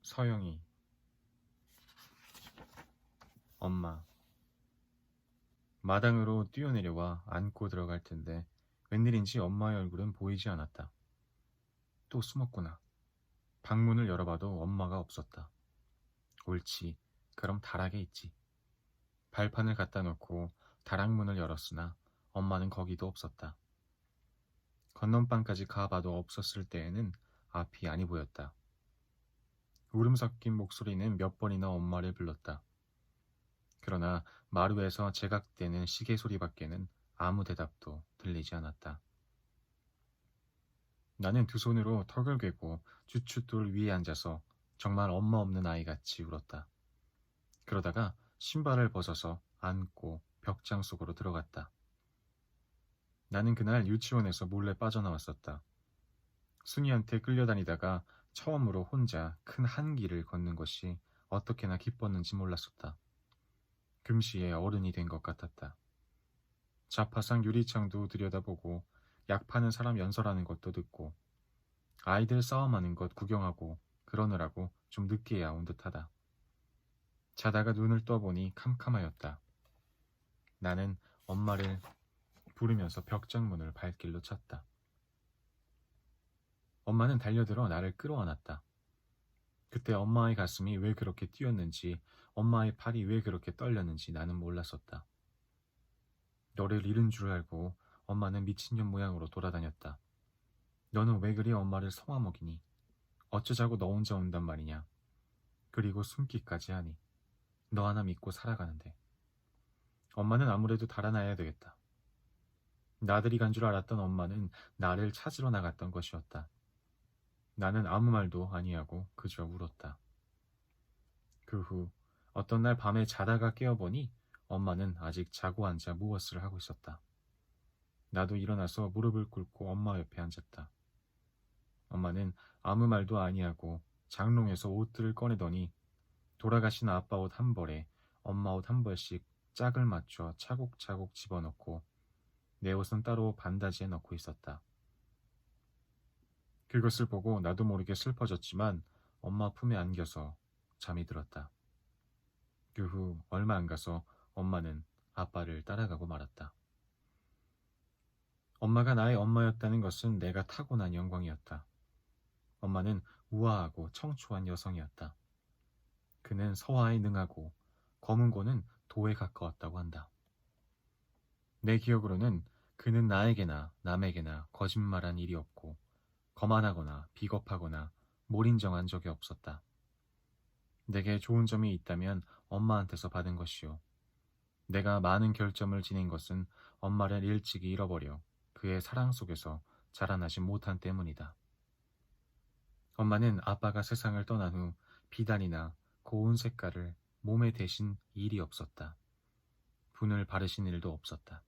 서영이. 엄마. 마당으로 뛰어내려와 안고 들어갈 텐데 웬일인지 엄마의 얼굴은 보이지 않았다. 또 숨었구나. 방문을 열어봐도 엄마가 없었다. 옳지. 그럼 다락에 있지. 발판을 갖다 놓고 다락문을 열었으나 엄마는 거기도 없었다. 건넌방까지 가봐도 없었을 때에는 앞이 아니 보였다. 울음 섞인 목소리는 몇 번이나 엄마를 불렀다. 그러나 마루에서 제각대는 시계 소리밖에는 아무 대답도 들리지 않았다. 나는 두 손으로 턱을 괴고 주춧돌 위에 앉아서 정말 엄마 없는 아이같이 울었다. 그러다가 신발을 벗어서 안고 벽장 속으로 들어갔다. 나는 그날 유치원에서 몰래 빠져나왔었다. 순이한테 끌려다니다가 처음으로 혼자 큰 한길을 걷는 것이 어떻게나 기뻤는지 몰랐었다. 금시에 어른이 된 것 같았다. 자파상 유리창도 들여다보고 약 파는 사람 연설하는 것도 듣고 아이들 싸움하는 것 구경하고 그러느라고 좀 늦게야 온 듯하다. 자다가 눈을 떠보니 캄캄하였다. 나는 엄마를 부르면서 벽장문을 발길로 찼다. 엄마는 달려들어 나를 끌어안았다. 그때 엄마의 가슴이 왜 그렇게 뛰었는지, 엄마의 팔이 왜 그렇게 떨렸는지 나는 몰랐었다. 너를 잃은 줄 알고 엄마는 미친년 모양으로 돌아다녔다. 너는 왜 그리 엄마를 성화먹이니? 어쩌자고 너 혼자 온단 말이냐? 그리고 숨기까지 하니. 너 하나 믿고 살아가는데. 엄마는 아무래도 달아나야 되겠다. 나들이 간 줄 알았던 엄마는 나를 찾으러 나갔던 것이었다. 나는 아무 말도 아니하고 그저 울었다. 그 후 어떤 날 밤에 자다가 깨어보니 엄마는 아직 자고 앉아 무엇을 하고 있었다. 나도 일어나서 무릎을 꿇고 엄마 옆에 앉았다. 엄마는 아무 말도 아니하고 장롱에서 옷들을 꺼내더니 돌아가신 아빠 옷 한 벌에 엄마 옷 한 벌씩 짝을 맞춰 차곡차곡 집어넣고 내 옷은 따로 반다지에 넣고 있었다. 그것을 보고 나도 모르게 슬퍼졌지만 엄마 품에 안겨서 잠이 들었다. 그 후 얼마 안 가서 엄마는 아빠를 따라가고 말았다. 엄마가 나의 엄마였다는 것은 내가 타고난 영광이었다. 엄마는 우아하고 청초한 여성이었다. 그는 서화에 능하고 검은고는 도에 가까웠다고 한다. 내 기억으로는 그는 나에게나 남에게나 거짓말한 일이 없고 거만하거나 비겁하거나 몰인정한 적이 없었다. 내게 좋은 점이 있다면 엄마한테서 받은 것이요. 내가 많은 결점을 지닌 것은 엄마를 일찍이 잃어버려 그의 사랑 속에서 자라나지 못한 때문이다. 엄마는 아빠가 세상을 떠난 후 비단이나 고운 색깔을 몸에 대신 일이 없었다. 분을 바르신 일도 없었다.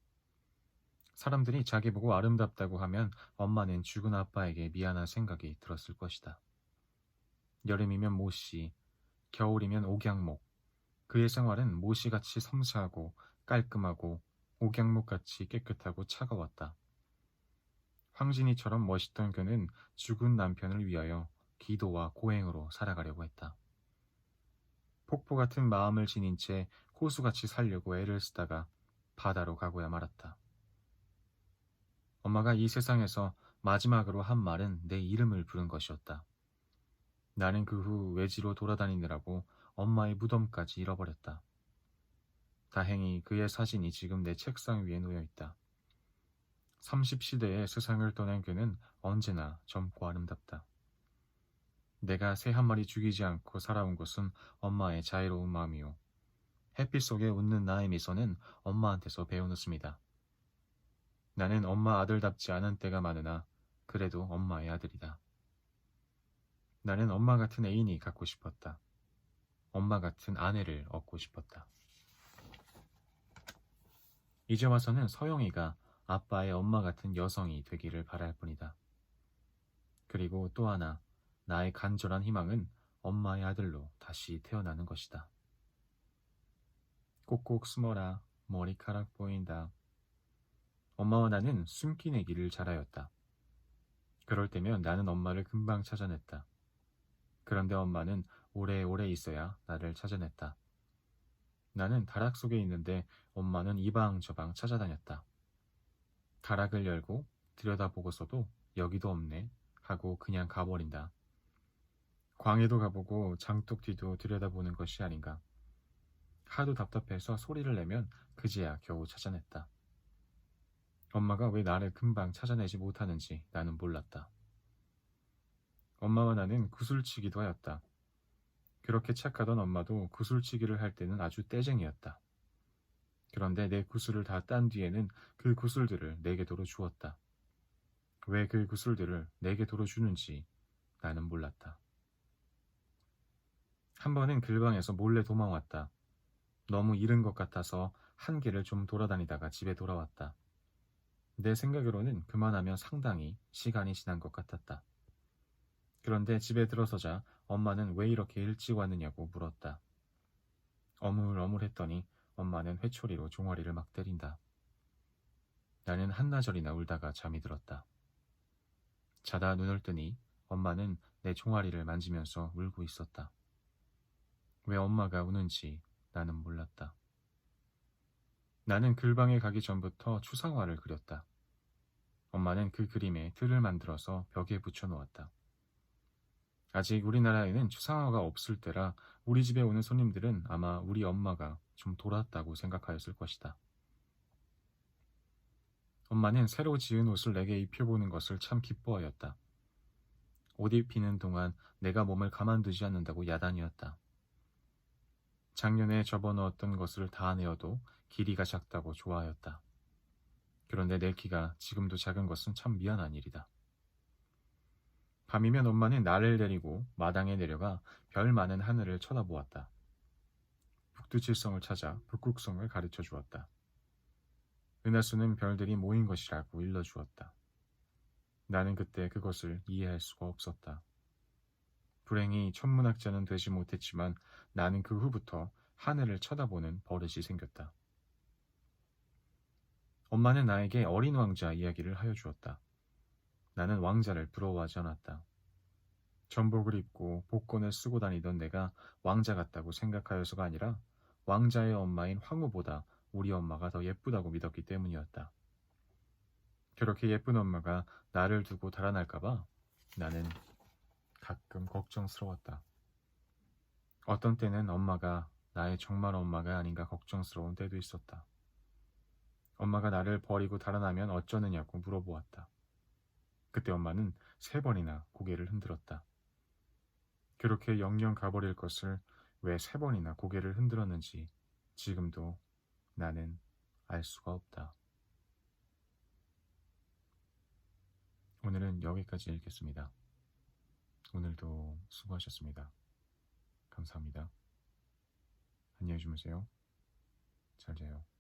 사람들이 자기 보고 아름답다고 하면 엄마는 죽은 아빠에게 미안한 생각이 들었을 것이다. 여름이면 모씨, 겨울이면 옥양목. 그의 생활은 모씨같이 섬세하고 깔끔하고 옥양목같이 깨끗하고 차가웠다. 황진이처럼 멋있던 그는 죽은 남편을 위하여 기도와 고행으로 살아가려고 했다. 폭포 같은 마음을 지닌 채 호수같이 살려고 애를 쓰다가 바다로 가고야 말았다. 엄마가 이 세상에서 마지막으로 한 말은 내 이름을 부른 것이었다. 나는 그 후 외지로 돌아다니느라고 엄마의 무덤까지 잃어버렸다. 다행히 그의 사진이 지금 내 책상 위에 놓여 있다. 30시대에 세상을 떠난 그는 언제나 젊고 아름답다. 내가 새 한 마리 죽이지 않고 살아온 것은 엄마의 자애로운 마음이요. 햇빛 속에 웃는 나의 미소는 엄마한테서 배운 웃음이다. 나는 엄마 아들답지 않은 때가 많으나 그래도 엄마의 아들이다. 나는 엄마 같은 애인이 갖고 싶었다. 엄마 같은 아내를 얻고 싶었다. 이제 와서는 서영이가 아빠의 엄마 같은 여성이 되기를 바랄 뿐이다. 그리고 또 하나, 나의 간절한 희망은 엄마의 아들로 다시 태어나는 것이다. 꼭꼭 숨어라, 머리카락 보인다. 엄마와 나는 숨기내기를 잘하였다. 그럴 때면 나는 엄마를 금방 찾아냈다. 그런데 엄마는 오래오래 있어야 나를 찾아냈다. 나는 다락 속에 있는데 엄마는 이방저방 찾아다녔다. 다락을 열고 들여다보고서도 여기도 없네 하고 그냥 가버린다. 광해도 가보고 장독 뒤도 들여다보는 것이 아닌가. 하도 답답해서 소리를 내면 그제야 겨우 찾아냈다. 엄마가 왜 나를 금방 찾아내지 못하는지 나는 몰랐다. 엄마와 나는 구슬치기도 하였다. 그렇게 착하던 엄마도 구슬치기를 할 때는 아주 떼쟁이였다. 그런데 내 구슬을 다 딴 뒤에는 그 구슬들을 내게 도로 주었다. 왜 그 구슬들을 내게 도로 주는지 나는 몰랐다. 한 번은 글방에서 몰래 도망왔다. 너무 이른 것 같아서 한 개를 좀 돌아다니다가 집에 돌아왔다. 내 생각으로는 그만하면 상당히 시간이 지난 것 같았다. 그런데 집에 들어서자 엄마는 왜 이렇게 일찍 왔느냐고 물었다. 어물어물했더니 엄마는 회초리로 종아리를 막 때린다. 나는 한나절이나 울다가 잠이 들었다. 자다 눈을 뜨니 엄마는 내 종아리를 만지면서 울고 있었다. 왜 엄마가 우는지 나는 몰랐다. 나는 글방에 가기 전부터 추상화를 그렸다. 엄마는 그 그림에 틀을 만들어서 벽에 붙여놓았다. 아직 우리나라에는 추상화가 없을 때라 우리 집에 오는 손님들은 아마 우리 엄마가 좀 돌았다고 생각하였을 것이다. 엄마는 새로 지은 옷을 내게 입혀보는 것을 참 기뻐하였다. 옷 입히는 동안 내가 몸을 가만두지 않는다고 야단이었다. 작년에 접어넣었던 것을 다 내어도 길이가 작다고 좋아하였다. 그런데 내 키가 지금도 작은 것은 참 미안한 일이다. 밤이면 엄마는 나를 데리고 마당에 내려가 별 많은 하늘을 쳐다보았다. 북두칠성을 찾아 북극성을 가르쳐 주었다. 은하수는 별들이 모인 것이라고 일러주었다. 나는 그때 그것을 이해할 수가 없었다. 불행히 천문학자는 되지 못했지만 나는 그 후부터 하늘을 쳐다보는 버릇이 생겼다. 엄마는 나에게 어린 왕자 이야기를 하여 주었다. 나는 왕자를 부러워하지 않았다. 전복을 입고 복권을 쓰고 다니던 내가 왕자 같다고 생각하여서가 아니라 왕자의 엄마인 황후보다 우리 엄마가 더 예쁘다고 믿었기 때문이었다. 그렇게 예쁜 엄마가 나를 두고 달아날까봐 나는 가끔 걱정스러웠다. 어떤 때는 엄마가 나의 정말 엄마가 아닌가 걱정스러운 때도 있었다. 엄마가 나를 버리고 달아나면 어쩌느냐고 물어보았다. 그때 엄마는 3번이나 고개를 흔들었다. 그렇게 영영 가버릴 것을 왜 3번이나 고개를 흔들었는지 지금도 나는 알 수가 없다. 오늘은 여기까지 읽겠습니다. 오늘도 수고하셨습니다. 감사합니다. 안녕히 주무세요. 잘 자요.